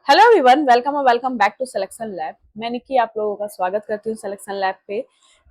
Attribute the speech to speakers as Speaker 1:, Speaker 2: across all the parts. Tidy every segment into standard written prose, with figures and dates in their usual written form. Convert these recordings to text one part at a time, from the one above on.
Speaker 1: Hello everyone, welcome और welcome back to selection lab. मैं निकी आप लोगों का स्वागत करती हूँ सिलेक्शन लैब पे।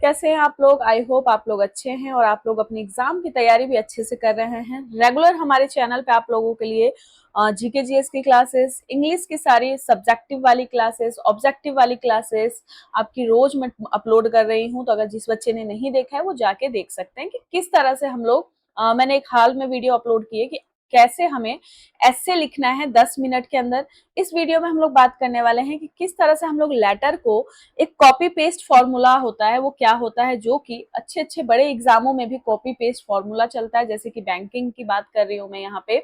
Speaker 1: कैसे हैं आप लोग? आई होप आप लोग अच्छे हैं और आप लोग अपनी एग्जाम की तैयारी भी अच्छे से कर रहे हैं। रेगुलर हमारे चैनल पे आप लोगों के लिए जीके जीएस की क्लासेस, इंग्लिश की सारी सब्जेक्टिव वाली क्लासेस, ऑब्जेक्टिव वाली क्लासेस आपकी रोज मैं अपलोड कर रही हूँ। तो अगर जिस बच्चे ने नहीं देखा है वो जाके देख सकते हैं कि किस तरह से हम लोग मैंने एक हाल में वीडियो अपलोड की है कि कैसे हमें ऐसे लिखना है 10 मिनट के अंदर। इस वीडियो में हम लोग बात करने वाले हैं कि किस तरह से हम लोग लेटर को, एक कॉपी पेस्ट फॉर्मूला होता है वो क्या होता है, जो कि अच्छे अच्छे बड़े एग्जामों में भी कॉपी पेस्ट फॉर्मूला चलता है। जैसे कि बैंकिंग की बात कर रही हूँ मैं यहाँ पे,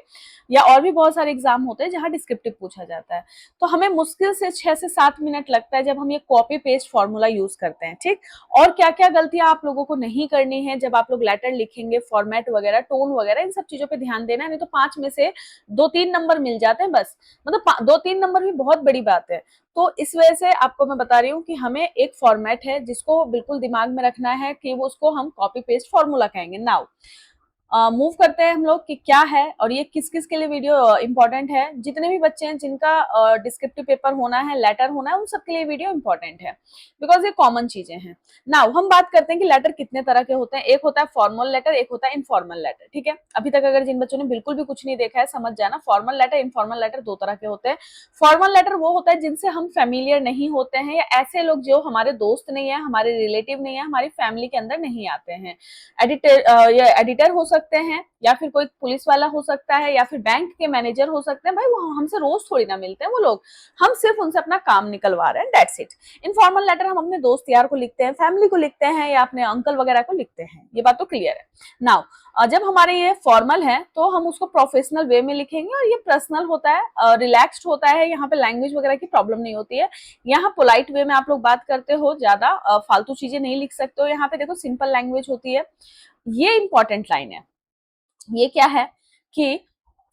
Speaker 1: या और भी बहुत सारे एग्जाम होते हैं जहाँ डिस्क्रिप्टिव पूछा जाता है। तो हमें मुश्किल से 6 से 7 मिनट लगता है जब हम ये कॉपी पेस्ट फॉर्मूला यूज करते हैं। ठीक, और क्या क्या गलतियां आप लोगों को नहीं करनी है जब आप लोग लेटर लिखेंगे, फॉर्मेट वगैरह, टोन वगैरह, इन सब चीजों पे ध्यान देना है। नहीं तो 5 में से 2-3 नंबर मिल जाते हैं बस। मतलब 2-3 नंबर भी बहुत बड़ी बात है। तो इस वजह से आपको मैं बता रही हूँ कि हमें एक फॉर्मेट है जिसको बिल्कुल दिमाग में रखना है कि वो उसको हम कॉपी पेस्ट फॉर्मूला कहेंगे। नाउ मूव करते हैं हम लोग कि क्या है और ये किस किस के लिए वीडियो इंपॉर्टेंट है। जितने भी बच्चे हैं जिनका डिस्क्रिप्टिव पेपर होना है, लेटर होना है, उन सबके लिए वीडियो इंपॉर्टेंट है, बिकॉज ये कॉमन चीजें हैं। नाउ हम बात करते हैं कि लेटर कितने तरह के होते हैं। एक होता है फॉर्मल लेटर, एक होता है इनफॉर्मल लेटर। ठीक है, अभी तक अगर जिन बच्चों ने बिल्कुल भी कुछ नहीं देखा है समझ जाना, फॉर्मल लेटर, इनफॉर्मल लेटर दो तरह के होते हैं। फॉर्मल लेटर वो होता है जिनसे हम फेमिलियर नहीं होते हैं, या ऐसे लोग जो हमारे दोस्त नहीं है, हमारे रिलेटिव नहीं है, हमारी फैमिली के अंदर नहीं आते हैं। एडिटर या एडिटर हो सकते हैं, या फिर कोई पुलिस वाला हो सकता है, या फिर बैंक के मैनेजर हो सकते हैं। भाई वो हमसे रोज थोड़ी ना मिलते हैं वो लोग, हम सिर्फ उनसे अपना काम निकलवा रहे हैं, दैट्स इट। इनफॉर्मल लेटर हम अपने दोस्त यार को लिखते हैं, फैमिली को लिखते हैं, या अपने अंकल वगैरह को लिखते हैं। ये बात तो क्लियर है। नाउ जब हमारे ये फॉर्मल है तो हम उसको प्रोफेशनल वे में लिखेंगे, और ये पर्सनल होता है, रिलैक्स्ड होता है। यहाँ पे लैंग्वेज वगैरह की प्रॉब्लम नहीं होती है। यहाँ पोलाइट वे में आप लोग बात करते हो, ज्यादा फालतू चीजें नहीं लिख सकते हो। यहाँ पे देखो सिंपल लैंग्वेज होती है। ये इंपॉर्टेंट लाइन है। ये क्या है कि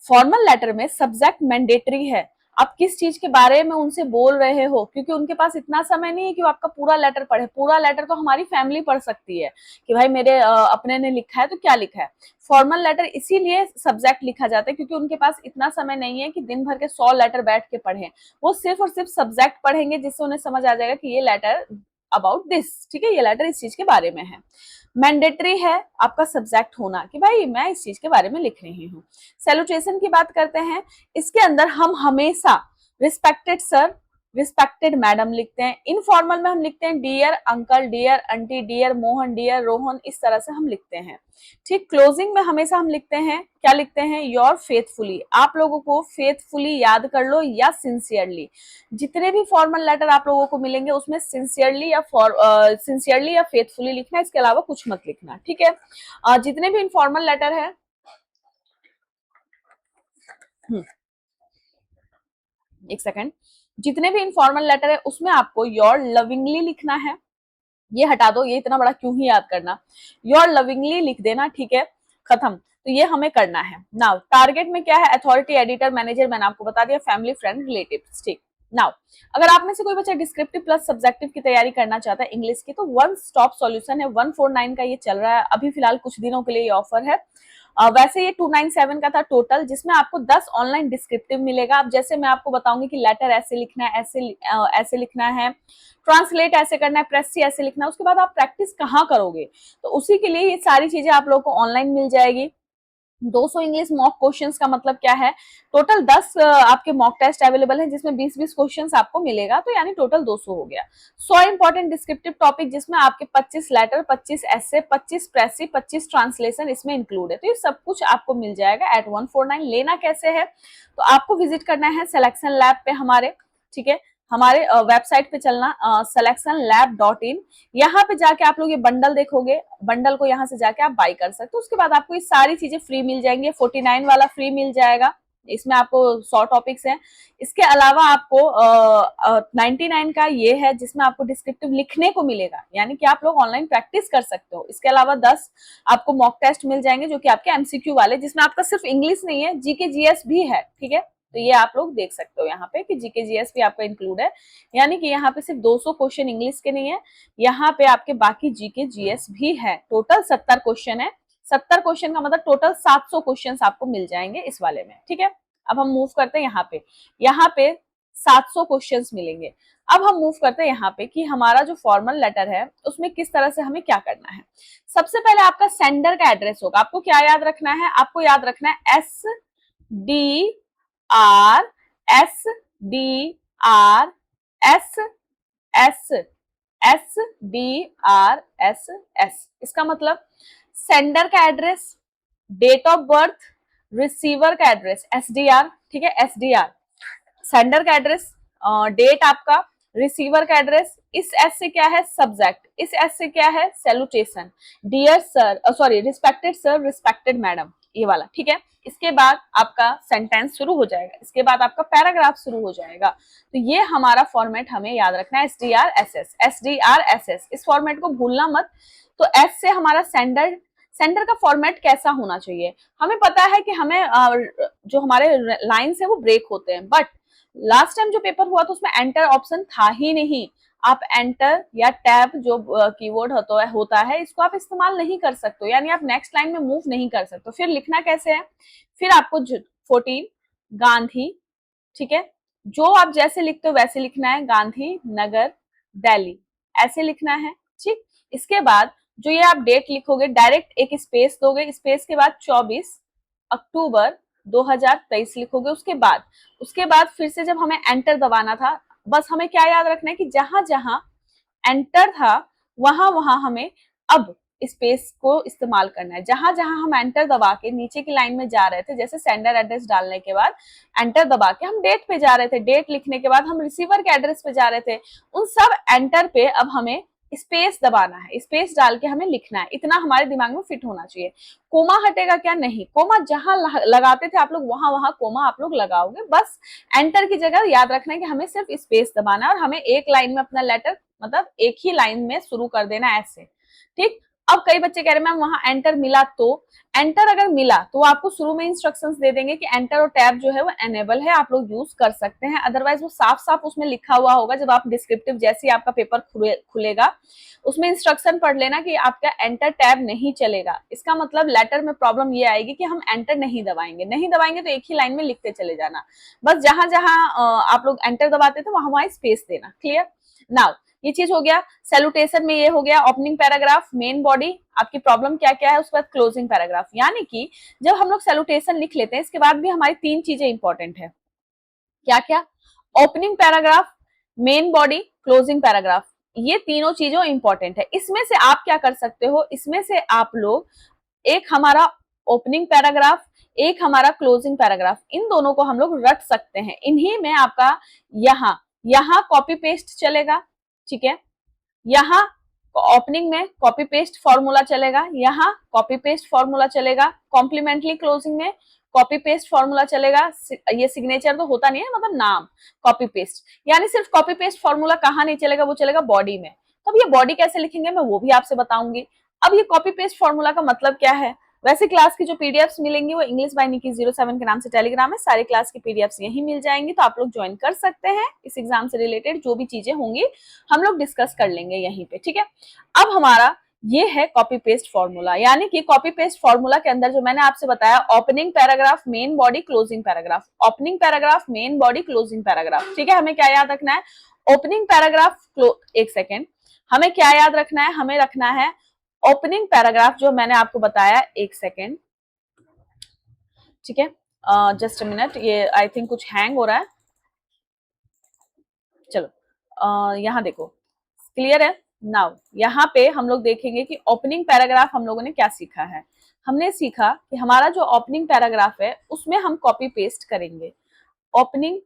Speaker 1: फॉर्मल लेटर में सब्जेक्ट मैंडेटरी है। आप किस चीज के बारे में उनसे बोल रहे हो, क्योंकि उनके पास इतना समय नहीं है कि वो आपका पूरा लेटर पढ़े। पूरा लेटर तो हमारी फैमिली पढ़ सकती है कि भाई मेरे अपने ने लिखा है तो क्या लिखा है। फॉर्मल लेटर इसीलिए सब्जेक्ट लिखा जाता है क्योंकि उनके पास इतना समय नहीं है कि दिन भर के 100 लेटर बैठ के पढ़े। वो सिर्फ और सिर्फ सब्जेक्ट पढ़ेंगे, जिससे उन्हें समझ आ जाएगा कि ये लेटर अबाउट दिस, ठीक है, ये लेटर इस चीज के बारे में है। मैंडेटरी है आपका सब्जेक्ट होना कि भाई मैं इस चीज के बारे में लिख रही हूँ। सैल्यूटेशन की बात करते हैं, इसके अंदर हम हमेशा रिस्पेक्टेड सर, रिस्पेक्टेड मैडम लिखते हैं। इनफॉर्मल में हम लिखते हैं dear uncle, dear aunty, dear Mohan, dear Rohan, इस तरह से हम लिखते हैं। ठीक, क्लोजिंग में हमेशा हम लिखते हैं, क्या लिखते हैं, योर फेथफुली। आप लोगों को फेथफुली याद कर लो, या सिंसियरली। जितने भी फॉर्मल लेटर आप लोगों को मिलेंगे उसमें सिंसियरली या फेथफुली लिखना, इसके अलावा कुछ मत लिखना। ठीक है, जितने भी इनफॉर्मल लेटर है, एक सेकेंड, जितने भी इनफॉर्मल लेटर है उसमें आपको योर लविंगली लिखना है। ये हटा दो, ये इतना बड़ा क्यों ही याद करना, योर लविंगली लिख देना। ठीक है, खत्म। तो ये हमें करना है। नाउ टारगेट में क्या है, अथॉरिटी, एडिटर, मैनेजर, मैंने आपको बता दिया, फैमिली, फ्रेंड, रिलेटिव। ठीक, नाउ अगर आप में से कोई बच्चा डिस्क्रिप्टिव प्लस सब्जेक्टिव की तैयारी करना चाहता है इंग्लिश की, तो वन स्टॉप सॉल्यूशन है, 149 का ये चल रहा है अभी फिलहाल, कुछ दिनों के लिए ये ऑफर है। वैसे ये 297 का था टोटल, जिसमें आपको 10 ऑनलाइन डिस्क्रिप्टिव मिलेगा। अब जैसे मैं आपको बताऊंगी कि लेटर ऐसे लिखना है, ऐसे लिखना है, ट्रांसलेट ऐसे करना है, प्रेस ऐसे लिखना है, उसके बाद आप प्रैक्टिस कहाँ करोगे, तो उसी के लिए ये सारी चीजें आप लोगों को ऑनलाइन मिल जाएगी। 200 इंग्लिश मॉक क्वेश्चंस का मतलब क्या है, टोटल 10 आपके मॉक टेस्ट अवेलेबल है जिसमें 20-20 क्वेश्चंस आपको मिलेगा, तो यानी टोटल 200 हो गया। 100 इंपॉर्टेंट डिस्क्रिप्टिव टॉपिक जिसमें आपके 25 लेटर, 25 ऐसे, 25 प्रेसी, 25 ट्रांसलेशन इसमें इंक्लूड है। तो ये सब कुछ आपको मिल जाएगा एट 149। लेना कैसे है, तो आपको विजिट करना है सिलेक्शन लैब पे हमारे। ठीक है, हमारे वेबसाइट पे चलना, selectionlab.in। यहाँ पे जाके आप लोग ये बंडल देखोगे, बंडल को यहाँ से जाके आप बाई कर सकते हो। उसके बाद आपको ये सारी चीजें फ्री मिल जाएंगी। 49 वाला फ्री मिल जाएगा, इसमें आपको 100 टॉपिक्स हैं। इसके अलावा आपको 99 का ये है जिसमें आपको डिस्क्रिप्टिव लिखने को मिलेगा, यानी कि आप लोग ऑनलाइन प्रैक्टिस कर सकते हो। इसके अलावा 10 आपको मॉक टेस्ट मिल जाएंगे जो कि आपके एमसीक्यू वाले, जिसमें आपका सिर्फ इंग्लिश नहीं है, जीके जीएस भी है। ठीक है, तो ये आप लोग देख सकते हो यहाँ पे कि जीके जीएस भी आपका इंक्लूड है, यानी कि यहाँ पे सिर्फ 200 क्वेश्चन इंग्लिश के नहीं है, यहाँ पे आपके बाकी जीके जीएस भी है। टोटल 70 क्वेश्चन है। 70 क्वेश्चन का मतलब टोटल 700 क्वेश्चन आपको मिल जाएंगे इस वाले में। ठीक है, अब हम मूव करते हैं यहाँ पे। यहाँ पे 700 क्वेश्चंस मिलेंगे। अब हम मूव करते हैं यहाँ पे कि हमारा जो फॉर्मल लेटर है उसमें किस तरह से हमें क्या करना है। सबसे पहले आपका सेंडर का एड्रेस होगा। आपको क्या याद रखना है? आपको याद रखना है SDR, SDR, SS, SDRSS। इसका मतलब सेंडर का address, date of birth, receiver का एड्रेस SDR, ठीक है, SDR सेंडर का एड्रेस, डेट आपका, रिसीवर का एड्रेस। इस एस से क्या है? सब्जेक्ट। इस एस से क्या है? Salutation, dear sir, sorry respected sir, respected madam, ये वाला, ठीक है। इसके बाद आपका सेंटेंस शुरू हो जाएगा, इसके बाद आपका पैराग्राफ शुरू हो जाएगा। तो ये हमारा फॉर्मेट हमें याद रखना है, SDRSS, SDRSS। इस फॉर्मेट को भूलना मत। तो एस से हमारा सेंडर, सेंडर का फॉर्मेट कैसा होना चाहिए? हमें पता है कि हमें जो हमारे लाइंस है वो ब्रेक होते हैं, बट लास्ट टाइम जो पेपर हुआ तो उसमें एंटर ऑप्शन था ही नहीं। आप एंटर या टैब जो कीवर्ड होता है इसको आप इस्तेमाल नहीं कर सकते, यानी आप नेक्स्ट लाइन में मूव नहीं कर सकते। फिर लिखना कैसे है? फिर आपको 14 गांधी, ठीक है, जो आप जैसे लिखते हो वैसे लिखना है, गांधी नगर दिल्ली, ऐसे लिखना है, ठीक। इसके बाद जो ये आप डेट लिखोगे, डायरेक्ट एक स्पेस दोगे, स्पेस के बाद 24 अक्टूबर 2023 लिखोगे। उसके बाद फिर से जब हमें एंटर दबाना था, बस हमें क्या याद रखना है कि जहां जहां एंटर था वहां वहां हमें अब स्पेस को इस्तेमाल करना है। जहां जहां हम एंटर दबा के नीचे की लाइन में जा रहे थे, जैसे सेंडर एड्रेस डालने के बाद एंटर दबा के हम डेट पे जा रहे थे, डेट लिखने के बाद हम रिसीवर के एड्रेस पे जा रहे थे, उन सब एंटर पे अब हमें स्पेस दबाना है, स्पेस डाल के हमें लिखना है। इतना हमारे दिमाग में फिट होना चाहिए। कोमा हटेगा क्या? नहीं, कोमा जहां लगाते थे आप लोग वहां वहां कोमा आप लोग लगाओगे। बस एंटर की जगह याद रखना है कि हमें सिर्फ स्पेस दबाना है और हमें एक लाइन में अपना लेटर, मतलब एक ही लाइन में शुरू कर देना ऐसे, ठीक। अब कई बच्चे कह रहे हैं मैम वहां एंटर मिला, तो एंटर अगर मिला तो आपको शुरू में इंस्ट्रक्शंस दे देंगे कि एंटर और टैब जो है वो एनेबल है, आप लोग यूज कर सकते हैं। अदरवाइज वो साफ साफ उसमें लिखा हुआ होगा, जब आप डिस्क्रिप्टिव जैसे आपका पेपर खुलेगा उसमें इंस्ट्रक्शन पढ़ लेना कि आपका एंटर टैब नहीं चलेगा। इसका मतलब लेटर में प्रॉब्लम ये आएगी कि हम एंटर नहीं दबाएंगे तो एक ही लाइन में लिखते चले जाना। बस जहां जहां आप लोग एंटर दबाते थे वहां वहां स्पेस देना। क्लियर? नाउ ये चीज हो गया। सैल्यूटेशन में ये हो गया, ओपनिंग पैराग्राफ, मेन बॉडी, आपकी प्रॉब्लम क्या क्या है, उसके बाद क्लोजिंग पैराग्राफ। यानी कि जब हम लोग सैल्यूटेशन लिख लेते हैं इसके बाद भी हमारी 3 चीजें इंपॉर्टेंट है। क्या क्या? Opening paragraph, main body, closing paragraph, ये तीनों चीजों इंपॉर्टेंट है। इसमें से आप क्या कर सकते हो, इसमें से आप लोग एक हमारा ओपनिंग पैराग्राफ, एक हमारा क्लोजिंग पैराग्राफ, इन दोनों को हम लोग रट सकते हैं। इन्हीं में आपका यहाँ कॉपी पेस्ट चलेगा, ठीक है, यहाँ ओपनिंग में कॉपी पेस्ट फॉर्मूला चलेगा, यहाँ कॉपी पेस्ट फॉर्मूला चलेगा, कॉम्प्लीमेंट्री क्लोजिंग में कॉपी पेस्ट फॉर्मूला चलेगा। ये सिग्नेचर तो होता नहीं है, मतलब नाम कॉपी पेस्ट, यानी सिर्फ कॉपी पेस्ट फॉर्मूला कहाँ नहीं चलेगा, वो चलेगा बॉडी में। तो अब ये बॉडी कैसे लिखेंगे मैं वो भी आपसे बताऊंगी। अब ये कॉपी पेस्ट फॉर्मूला का मतलब क्या है? वैसे क्लास की जो पीडीएफ्स मिलेंगी वो इंग्लिश बाय निकी 07 के नाम से टेलीग्राम है, सारी क्लास की पीडीएफ्स यहीं मिल जाएंगी, तो आप लोग ज्वाइन कर सकते हैं। इस एग्जाम से रिलेटेड जो भी चीजें होंगी हम लोग डिस्कस कर लेंगे यहीं पे, ठीक है। अब हमारा ये है कॉपी पेस्ट फॉर्मूला, यानी कि कॉपी पेस्ट फॉर्मूला के अंदर जो मैंने आपसे बताया, opening paragraph, main body, closing paragraph, opening paragraph, main body, closing paragraph, ठीक है। हमें क्या याद रखना है? ओपनिंग पैराग्राफ, एक सेकेंड, हमें क्या याद रखना है? हमें रखना है ओपनिंग पैराग्राफ जो मैंने आपको बताया, एक सेकेंड, ठीक है, जस्ट अ मिनट, ये आई थिंक कुछ हैंग हो रहा है। चलो यहाँ देखो, क्लियर है नाउ। यहाँ पे हम लोग देखेंगे कि ओपनिंग पैराग्राफ हम लोगों ने क्या सीखा है। हमने सीखा कि हमारा जो ओपनिंग पैराग्राफ है उसमें हम कॉपी पेस्ट करेंगे। ओपनिंग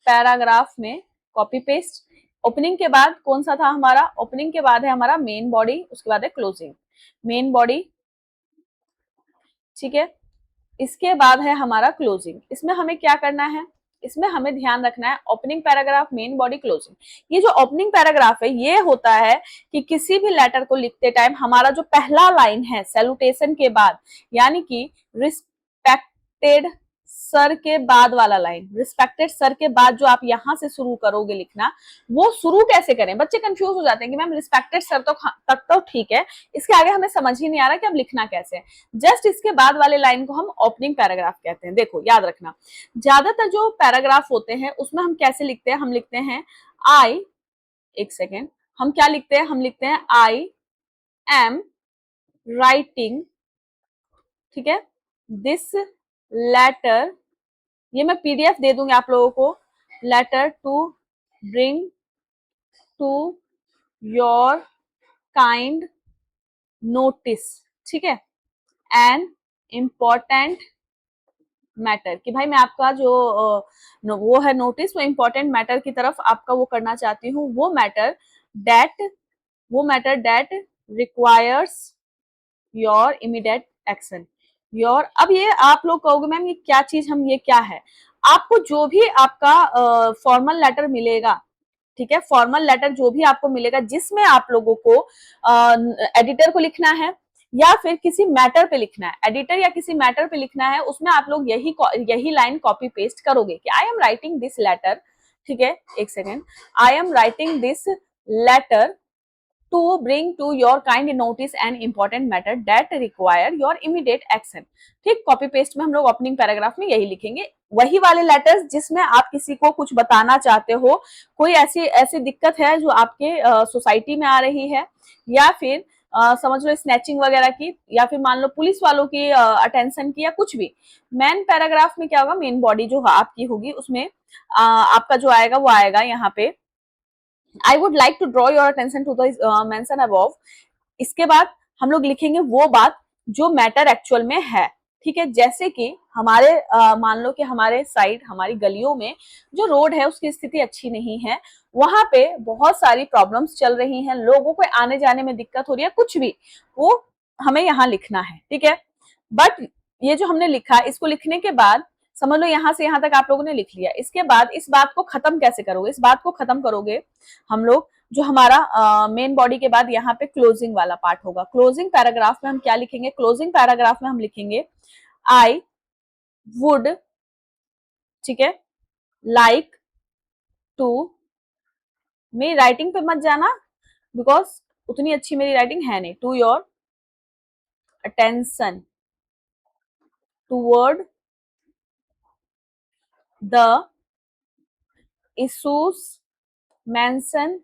Speaker 1: पैराग्राफ में कॉपी पेस्ट, ओपनिंग के बाद कौन सा था हमारा? ओपनिंग के बाद है हमारा मेन बॉडी, उसके बाद है क्लोजिंग, मेन बॉडी, ठीक है, इसके बाद है हमारा क्लोजिंग। इसमें हमें क्या करना है? इसमें हमें ध्यान रखना है opening paragraph, main body, closing. ये जो ओपनिंग पैराग्राफ है ये होता है कि किसी भी लेटर को लिखते टाइम हमारा जो पहला लाइन है सैल्यूटेशन के बाद, यानी कि रिस्पेक्टेड सर के बाद वाला लाइन, रिस्पेक्टेड सर के बाद जो आप यहां से शुरू करोगे लिखना, वो शुरू कैसे करें? बच्चे कंफ्यूज हो जाते हैं कि मैम रिस्पेक्टेड सर तो तक तो ठीक है, इसके आगे हमें समझ ही नहीं आ रहा कि अब लिखना कैसे है। जस्ट इसके बाद वाले लाइन को हम ओपनिंग पैराग्राफ कहते हैं। देखो याद रखना, ज्यादातर जो पैराग्राफ होते हैं उसमें हम कैसे लिखते हैं? हम लिखते हैं आई, एक सेकेंड, हम क्या लिखते हैं? हम लिखते हैं आई एम राइटिंग, ठीक है, दिस लेटर, ये मैं पीडीएफ दे दूंगी आप लोगों को, letter to bring to your kind notice, ठीक है, एन इम्पॉर्टेंट मैटर, कि भाई मैं आपका जो वो है नोटिस, वो इम्पोर्टेंट मैटर की तरफ आपका वो करना चाहती हूँ, दैट वो matter that requires your immediate action. Your, अब ये आप लोग कहोगे मैम ये क्या चीज, हम ये क्या है? आपको जो भी आपका फॉर्मल लेटर मिलेगा, ठीक है, फॉर्मल लेटर जो भी आपको मिलेगा जिसमें आप लोगों को एडिटर को लिखना है या फिर किसी मैटर पे लिखना है, एडिटर या किसी मैटर पे लिखना है, उसमें आप लोग यही लाइन कॉपी पेस्ट करोगे कि I am writing this letter, ठीक है, एक second, I am writing this letter to bring to your kind notice an important matter that require your immediate action. ठीक, कॉपी पेस्ट में हम लोग ओपनिंग पैराग्राफ में यही लिखेंगे, वही वाले लेटर्स जिसमें आप किसी को कुछ बताना चाहते हो, कोई ऐसी ऐसी दिक्कत है जो आपके सोसाइटी में आ रही है, या फिर समझ लो स्नैचिंग वगैरह की, या फिर मान लो पुलिस वालों की अटेंशन की, या कुछ भी। मेन पैराग्राफ में क्या होगा, मेन बॉडी जो आपकी होगी उसमें आपका जो आएगा वो आएगा यहाँ पे, I would like to draw your attention to the mention above. इसके बाद हम लोग लिखेंगे वो बात जो मैटर एक्चुअल में है, ठीक है, जैसे कि हमारे मान लो कि हमारे साइड, हमारी गलियों में जो रोड है उसकी स्थिति अच्छी नहीं है, वहां पे बहुत सारी प्रॉब्लम्स चल रही हैं, लोगों को आने जाने में दिक्कत हो रही है, कुछ भी, वो हमें यहाँ लिखना है, ठीक है। बट ये जो हमने लिखा, इसको लिखने के बाद समझ लो यहाँ से यहाँ तक आप लोगों ने लिख लिया, इसके बाद इस बात को खत्म कैसे करोगे? इस बात को खत्म करोगे हम लोग, जो हमारा मेन बॉडी के बाद यहाँ पे क्लोजिंग वाला पार्ट होगा। क्लोजिंग पैराग्राफ में हम क्या लिखेंगे? क्लोजिंग पैराग्राफ में हम लिखेंगे आई वुड, ठीक है, लाइक टू, मेरी राइटिंग पे मत जाना बिकॉज उतनी अच्छी मेरी राइटिंग है नहीं, to your attention toward the issues mention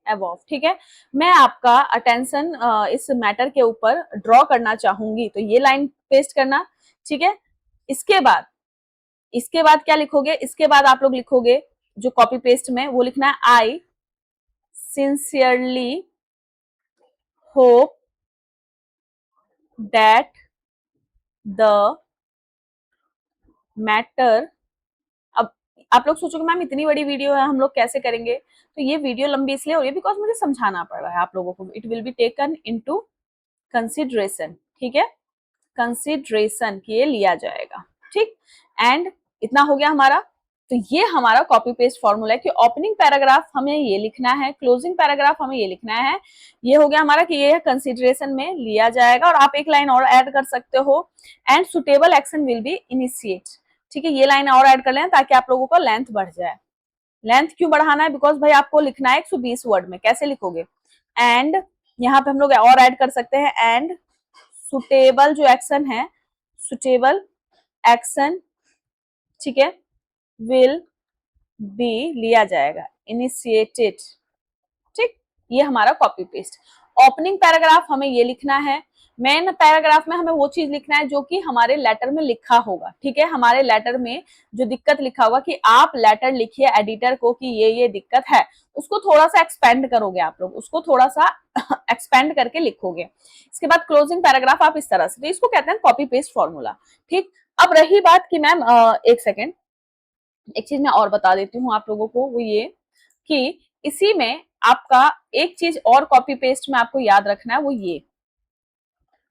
Speaker 1: above, ठीक है, मैं आपका अटेंशन इस मैटर के ऊपर ड्रॉ करना चाहूंगी, तो ये लाइन पेस्ट करना, ठीक है। इसके बाद क्या लिखोगे? इसके बाद आप लोग लिखोगे जो कॉपी पेस्ट में, वो लिखना है I sincerely hope that the matter. अब आप लोग सोचोगे मैम इतनी बड़ी वीडियो है, हम लोग कैसे करेंगे? तो ये वीडियो लंबी इसलिए हो रही है बिकॉज मुझे समझाना पड़ रहा है आप लोगों को, it will be taken into consideration, ठीक है, कंसिडरेशन के लिया जाएगा, ठीक। एंड इतना हो गया हमारा, तो ये हमारा कॉपी पेस्ट फॉर्मूला है कि ओपनिंग पैराग्राफ हमें ये लिखना है, क्लोजिंग पैराग्राफ हमें ये लिखना है। ये हो गया हमारा कि ये कंसिडरेशन में लिया जाएगा, और आप एक लाइन और ऐड कर सकते हो, and suitable action will be initiate, ठीक है, ये लाइन और ऐड कर लें ताकि आप लोगों को लेंथ बढ़ जाए। लेंथ क्यों बढ़ाना है? बिकॉज भाई आपको लिखना है 120 वर्ड में, कैसे लिखोगे? एंड यहाँ पे हम लोग और ऐड कर सकते हैं, एंड सुटेबल जो एक्शन है, सुटेबल एक्शन, ठीक है, विल बी लिया जाएगा, इनिशिएटेड, ठीक। ये हमारा कॉपी पेस्ट। ओपनिंग पैराग्राफ हमें ये लिखना है, मेन पैराग्राफ में हमें वो चीज लिखना है जो कि हमारे लेटर में लिखा होगा, ठीक है, हमारे लेटर में जो दिक्कत लिखा होगा, कि आप लेटर लिखिए एडिटर को कि ये दिक्कत है, उसको थोड़ा सा एक्सपेंड करोगे आप लोग, उसको थोड़ा सा एक्सपेंड करके लिखोगे। इसके बाद क्लोजिंग पैराग्राफ आप इस तरह से, तो इसको कहते हैं कॉपी पेस्ट फॉर्मूला, ठीक। अब रही बात कि मैम एक सेकेंड, एक चीज मैं और बता देती हूँ आप लोगों को, वो ये कि इसी में आपका एक चीज और कॉपी पेस्ट में आपको याद रखना है,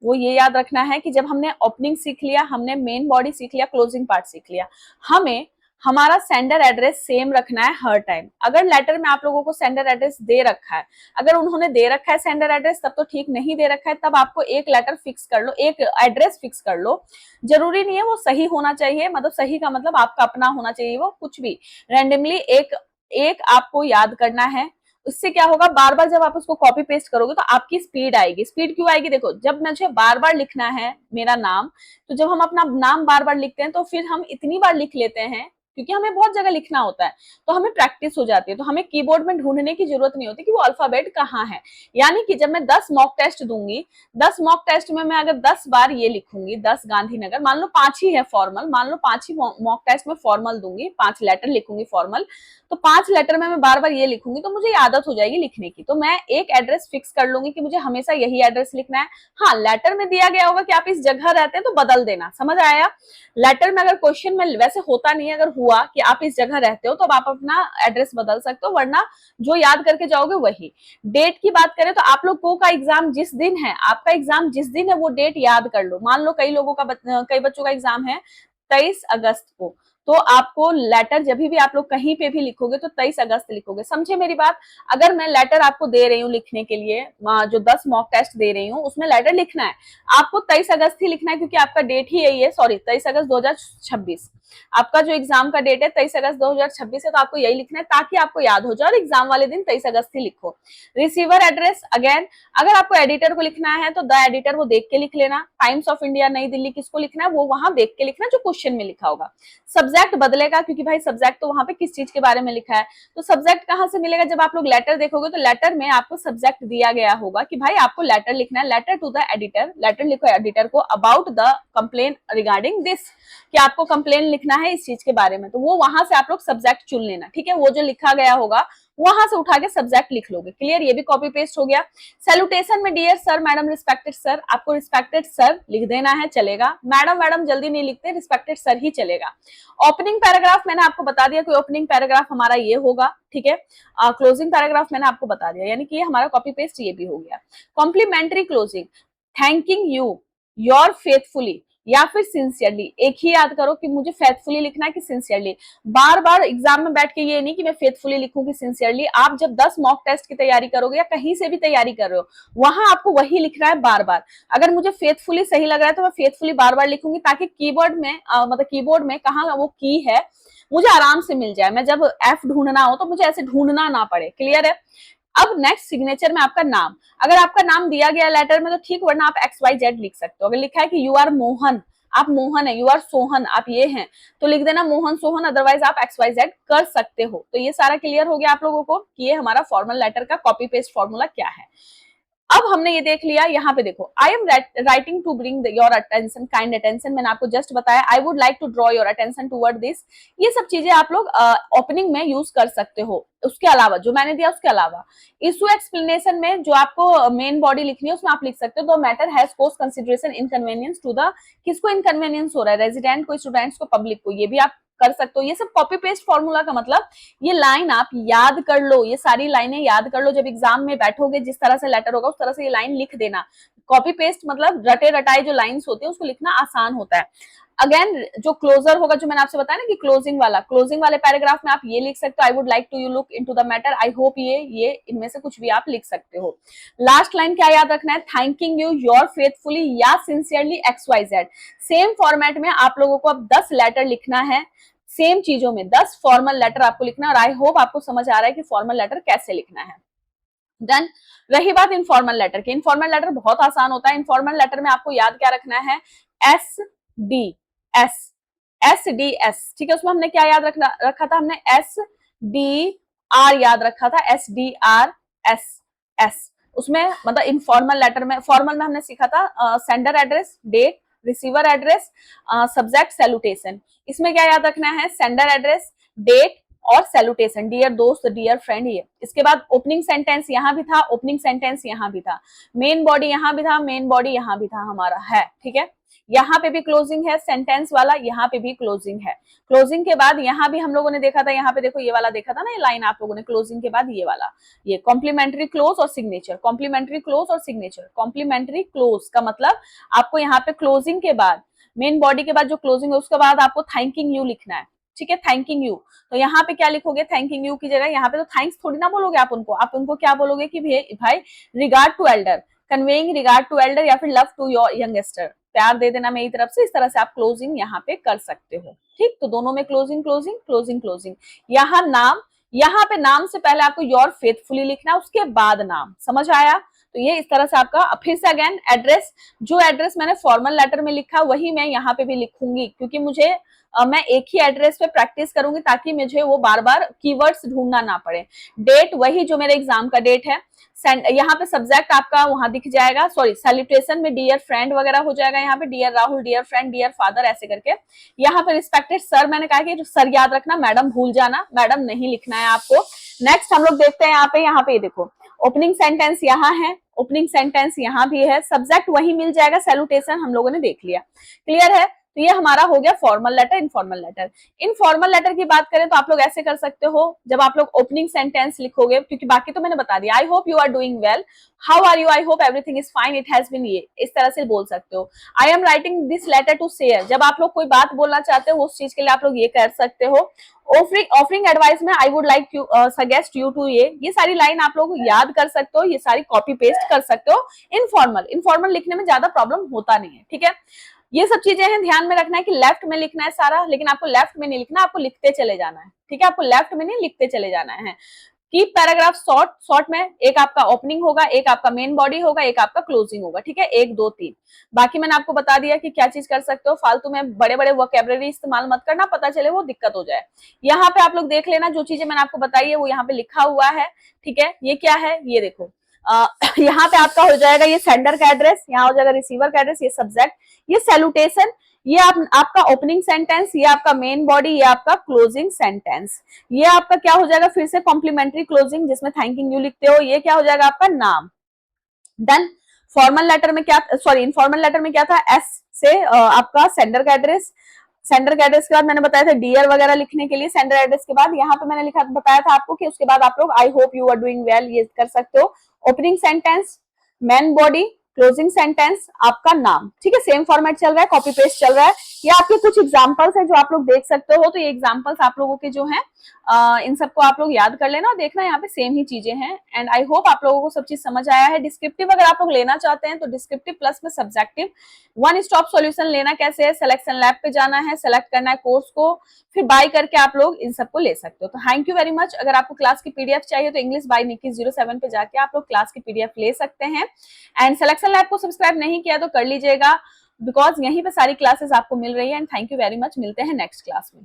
Speaker 1: वो ये याद रखना है कि जब हमने ओपनिंग सीख लिया, हमने मेन बॉडी सीख लिया, क्लोजिंग पार्ट सीख लिया, हमें हमारा सेंडर एड्रेस सेम रखना है हर टाइम। अगर लेटर में आप लोगों को सेंडर एड्रेस दे रखा है, अगर उन्होंने दे रखा है सेंडर एड्रेस तब तो ठीक, नहीं दे रखा है तब आपको एक लेटर फिक्स कर लो, एक एड्रेस फिक्स कर लो। जरूरी नहीं है वो सही होना चाहिए, मतलब सही का मतलब आपका अपना होना चाहिए, वो कुछ भी रैंडमली एक एक आपको याद करना है। उससे क्या होगा, बार बार जब आप उसको कॉपी पेस्ट करोगे तो आपकी स्पीड आएगी। स्पीड क्यों आएगी, देखो जब मुझे बार बार लिखना है मेरा नाम, तो जब हम अपना नाम बार बार लिखते हैं तो फिर हम इतनी बार लिख लेते हैं, क्योंकि हमें बहुत जगह लिखना होता है, तो हमें प्रैक्टिस हो जाती है, तो हमें कीबोर्ड में ढूंढने की जरूरत नहीं होती कि वो अल्फाबेट कहाँ है। यानी कि जब मैं 10 मॉक टेस्ट दूंगी, 10 मॉक टेस्ट में मैं अगर 10 बार ये लिखूंगी, 10 गांधीनगर, मान लो 5 ही है फॉर्मल, मान लो 5 ही मॉक टेस्ट में फॉर्मल दूंगी, 5 लेटर लिखूंगी फॉर्मल, तो 5 लेटर में मैं बार बार ये लिखूंगी तो मुझे आदत हो जाएगी लिखने की। तो मैं एक एड्रेस फिक्स कर लूंगी कि मुझे हमेशा यही एड्रेस लिखना है। हाँ, लेटर में दिया गया होगा कि आप इस जगह रहते हैं तो बदल देना, समझ आया। लेटर में अगर क्वेश्चन में वैसे होता नहीं है, अगर हुआ कि आप इस जगह रहते हो तो आप अपना एड्रेस बदल सकते हो, वरना जो याद करके जाओगे वही। डेट की बात करें तो आप लोगों का एग्जाम जिस दिन है, आपका एग्जाम जिस दिन है वो डेट याद कर लो। मान लो कई लोगों का कई बच्चों का एग्जाम है 23 अगस्त को, तो आपको लेटर जब भी आप लोग कहीं पे भी लिखोगे तो 23 अगस्त लिखोगे, समझे मेरी बात। अगर मैं लेटर आपको दे रही हूँ लिखने के लिए, जो 10 मॉक टेस्ट दे रही हूँ उसमें लेटर लिखना है, आपको 23 अगस्त ही लिखना है, क्योंकि आपका डेट ही यही है, सॉरी 23 अगस्त 2026 आपका जो एग्जाम का डेट है 23 अगस्त 2026 है, तो आपको यही लिखना है ताकि आपको याद हो जाए और एग्जाम वाले दिन 23 अगस्त ही लिखो। रिसीवर एड्रेस अगेन, अगर आपको एडिटर को लिखना है तो द एडिटर वो देख के लिख लेना, टाइम्स ऑफ इंडिया नई दिल्ली किसको लिखना है वो वहां देख के लिखना जो क्वेश्चन में लिखा होगा। सब्जेक्ट बदलेगा, क्योंकि भाई सब्जेक्ट तो वहां पे किस चीज के बारे में लिखा है, तो सब्जेक्ट कहां से मिलेगा, जब आप लोग लेटर देखोगे तो लेटर में आपको सब्जेक्ट दिया गया होगा कि भाई आपको लेटर लिखना है, letter to the editor, letter लिखो एडिटर को about the complain regarding this, कि आपको कंप्लेन लिखना है इस चीज के बारे में, तो वो वहां से आप लोग सब्जेक्ट चुन लेना, ठीक है। वो जो लिखा गया होगा वहां से उठा के सब्जेक्ट लिख लोगे, क्लियर, ये भी कॉपी पेस्ट हो गया। सैल्यूटेशन में dear sir, madam, respected sir, आपको रिस्पेक्टेड सर लिख देना है, चलेगा। मैडम मैडम जल्दी नहीं लिखते, रिस्पेक्टेड सर ही चलेगा। ओपनिंग पैराग्राफ मैंने आपको बता दिया, कोई ओपनिंग पैराग्राफ हमारा ये होगा, ठीक है। क्लोजिंग पैराग्राफ मैंने आपको बता दिया, यानी कि ये हमारा कॉपी पेस्ट ये भी हो गया। Complimentary closing, thanking you, your faithfully या फिर सिंसियरली, एक ही याद करो कि मुझे फेथफुली लिखना है कि सिंसियरली। बार बार एग्जाम में बैठ के ये नहीं कि मैं फेथफुली लिखूं कि सिंसियरली, आप जब 10 मॉक टेस्ट की तैयारी करोगे या कहीं से भी तैयारी कर रहे हो वहां आपको वही लिखना है बार बार। अगर मुझे फेथफुली सही लग रहा है तो मैं फेथफुली बार बार लिखूंगी, ताकि कीबोर्ड में मतलब कीबोर्ड में कहाँ वो की है मुझे आराम से मिल जाए, मैं जब एफ ढूंढना हो तो मुझे ऐसे ढूंढना ना पड़े, क्लियर है। अब नेक्स्ट सिग्नेचर में आपका नाम, अगर आपका नाम दिया गया लेटर में तो ठीक, वरना आप XYZ लिख सकते हो। अगर लिखा है कि यू आर मोहन, आप मोहन है, यू आर सोहन, आप ये हैं, तो लिख देना मोहन सोहन, अदरवाइज आप XYZ कर सकते हो। तो ये सारा क्लियर हो गया आप लोगों को कि ये हमारा फॉर्मल लेटर का कॉपी पेस्ट फॉर्मूला क्या है। अब हमने ये देख लिया, यहाँ पे देखो, I am writing to bring your attention, kind attention, मैंने आपको जस्ट बताया, I would like to draw your attention toward this, ये सब चीजें आप लोग ओपनिंग में यूज कर सकते हो। उसके अलावा जो मैंने दिया उसके अलावा इशू एक्सप्लेनेशन में जो आपको मेन बॉडी लिखनी है उसमें आप लिख सकते हो, the matter has cost consideration inconvenience to the, किसको इनकन्वीनियंस हो रहा है, रेजिडेंट को, स्टूडेंट्स को, पब्लिक को, ये भी आप कर सकते हो। ये सब कॉपी पेस्ट फॉर्मूला का मतलब, ये लाइन आप याद कर लो, ये सारी लाइनें याद कर लो, जब एग्जाम में बैठोगे जिस तरह से लेटर होगा उस तरह से ये लाइन लिख देना। कॉपी पेस्ट मतलब रटे रटाए जो लाइंस होती है उसको लिखना आसान होता है। अगेन जो क्लोजर होगा, जो मैंने आपसे बताया ना कि क्लोजिंग वाले पैराग्राफ में आप ये लिख सकते हो, I would like to you look into the matter, I hope, ये इनमें से कुछ भी आप लिख सकते हो। लास्ट लाइन क्या याद रखना है, थैंकिंग यू, योर फेथफुली या सिंसियरली XYZ। सेम फॉर्मेट में आप लोगों को अब 10 लेटर लिखना है, सेम चीजों में 10 फॉर्मल लेटर आपको लिखना है, और आई होप आपको समझ आ रहा है कि फॉर्मल लेटर कैसे लिखना है। डन। रही बात इनफॉर्मल लेटर की, इनफॉर्मल लेटर बहुत आसान होता है। इनफॉर्मल लेटर में आपको याद क्या रखना है, SDS, SDS, ठीक है। उसमें हमने क्या याद रखा था, हमने SDR याद रखा था, SDRSS। उसमें मतलब इनफॉर्मल लेटर में, फॉर्मल में हमने सीखा था sender address, date, receiver address, subject, salutation. इसमें क्या याद रखना है, सेंडर एड्रेस, डेट और सैल्यूटेशन, डियर दोस्त, डियर फ्रेंड, ये। इसके बाद ओपनिंग सेंटेंस यहाँ भी था, ओपनिंग सेंटेंस यहाँ भी था, मेन बॉडी यहाँ भी था, मेन बॉडी यहाँ भी था हमारा, है, ठीक है। यहाँ पे भी क्लोजिंग है सेंटेंस वाला, यहाँ पे भी क्लोजिंग है। क्लोजिंग के बाद यहाँ भी हम लोगों ने देखा था, यहाँ पे देखो ये वाला देखा था ना, ये लाइन आप लोगों ने, क्लोजिंग के बाद ये वाला, ये कॉम्प्लीमेंट्री क्लोज और सिग्नेचर, कॉम्प्लीमेंट्री क्लोज और सिग्नेचर। कॉम्प्लीमेंट्री क्लोज का मतलब आपको यहाँ पे क्लोजिंग के बाद, मेन बॉडी के बाद जो क्लोजिंग है उसके बाद आपको थैंकिंग यू लिखना है, ठीक है, थैंकिंग यू। तो यहाँ पे क्या लिखोगे, थैंकिंग यू की जगह यहाँ पे तो थैंक्स थोड़ी ना बोलोगे आप उनको क्या बोलोगे कि भाई regard to elder, conveying regard to elder या फिर लव टू योर यंगेस्टर, प्यार दे देना मेरी तरफ से। इस तरह से आप क्लोजिंग यहाँ पे कर सकते हो। ठीक, तो दोनों में क्लोजिंग क्लोजिंग क्लोजिंग क्लोजिंग। यहाँ नाम, यहाँ पे नाम से पहले आपको योर फेथफुली लिखना है, उसके बाद नाम। समझ आया? तो ये इस तरह से आपका, फिर से अगेन एड्रेस, जो एड्रेस मैंने फॉर्मल लेटर में लिखा वही मैं यहाँ पे भी लिखूंगी, क्योंकि मुझे मैं एक ही एड्रेस पे प्रैक्टिस करूंगी ताकि मुझे वो बार बार कीवर्ड्स ढूंढना ना पड़े। डेट वही जो मेरे एग्जाम का डेट है। यहाँ पे सब्जेक्ट आपका वहां दिख जाएगा, सॉरी सैल्यूटेशन में डियर फ्रेंड वगैरह हो जाएगा, यहाँ पे dear Rahul, dear friend, dear father, ऐसे करके। यहाँ पे रिस्पेक्टेड सर, मैंने कहा कि सर याद रखना, मैडम भूल जाना, मैडम नहीं लिखना है आपको। नेक्स्ट हम लोग देखते हैं यहाँ पे देखो ओपनिंग सेंटेंस यहाँ है, ओपनिंग सेंटेंस यहाँ भी है, सब्जेक्ट वही मिल जाएगा, सैल्यूटेशन हम लोगों ने देख लिया। क्लियर है? तो ये हमारा हो गया formal letter, informal letter. Informal letter की बात करें तो आप लोग ऐसे कर सकते हो, जब आप लोग ओपनिंग सेंटेंस लिखोगे, क्योंकि बाकी तो मैंने बता दिया, I hope you are doing well, how are you, I hope everything is fine, it has been, ये इस तरह से बोल सकते हो। I am writing this letter to share, जब आप लोग कोई बात बोलना चाहते हो उस चीज के लिए आप लोग ये कर सकते हो। ऑफरिंग एडवाइस में I would like you suggest you to, ये सारी लाइन आप लोग याद कर सकते हो, ये सारी कॉपी पेस्ट कर सकते हो। इनफॉर्मल लिखने में ज्यादा प्रॉब्लम होता नहीं है। ठीक है, ये सब चीजें हैं, ध्यान में रखना है कि लेफ्ट में लिखना है सारा, लेकिन आपको लेफ्ट में नहीं लिखना, आपको लिखते चले जाना है। ठीक है, आपको लेफ्ट में नहीं लिखते चले जाना है। कीप पैराग्राफ शॉर्ट में एक आपका ओपनिंग होगा, एक आपका मेन बॉडी होगा, एक आपका क्लोजिंग होगा। ठीक है, 1 2 3। बाकी मैंने आपको बता दिया कि क्या चीज कर सकते हो, फालतू में बड़े बड़े वोकैबुलरी इस्तेमाल मत करना, पता चले वो दिक्कत हो जाए। यहाँ पे आप लोग देख लेना, जो चीजें मैंने आपको बताई है वो यहाँ पे लिखा हुआ है। ठीक है, ये क्या है, ये देखो यहाँ पे आपका हो जाएगा ये सेंडर का एड्रेस, यहाँ हो जाएगा रिसीवर का एड्रेस, ये सब्जेक्ट, ये सैल्यूटेशन, ये आपका ओपनिंग सेंटेंस, ये आपका मेन बॉडी, ये आपका क्लोजिंग सेंटेंस। ये आपका क्या हो जाएगा, फिर से कॉम्प्लीमेंट्री क्लोजिंग जिसमें थैंकिंग यू लिखते हो, ये क्या हो जाएगा आपका नाम। डन। फॉर्मल लेटर में क्या, सॉरी इनफॉर्मल लेटर में क्या था, एस से आपका सेंडर का एड्रेस, सेंडर के एड्रेस के बाद मैंने बताया था डियर वगैरह लिखने के लिए, सेंडर एड्रेस के बाद यहाँ पे मैंने बताया था आपको कि उसके बाद आप लोग I hope you are doing well, ये कर सकते हो। Opening sentence, main body, closing sentence, आपका नाम। ठीक है, सेम फॉर्मेट चल रहा है, कॉपी पेस्ट चल रहा है। ये आपके कुछ एग्जांपल्स है जो आप लोग देख सकते हो। तो ये एग्जांपल्स आप लोगों के जो हैं इन सबको आप लोग याद कर लेना और देखना, यहाँ पे सेम ही चीजें हैं। एंड आई होप आप लोगों को सब चीज समझ आया है। डिस्क्रिप्टिव अगर आप लोग लेना चाहते हैं तो डिस्क्रिप्टिव प्लस में सब्जेक्टिव, वन स्टॉप सॉल्यूशन लेना कैसे है, सिलेक्शन लैब पे जाना है, सेलेक्ट करना है कोर्स को, फिर बाय करके आप लोग इन सबको ले सकते हो। तो थैंक यू वेरी मच। अगर आपको क्लास की पीडीएफ चाहिए तो इंग्लिश बाय निकी 07 पे जाके आप लोग क्लास की पीडीएफ ले सकते हैं। एंड सिलेक्शन लैब को सब्सक्राइब नहीं किया तो कर लीजिएगा, बिकॉज यहीं पे सारी क्लासेस आपको मिल रही है। And thank you very much, मिलते हैं नेक्स्ट क्लास में।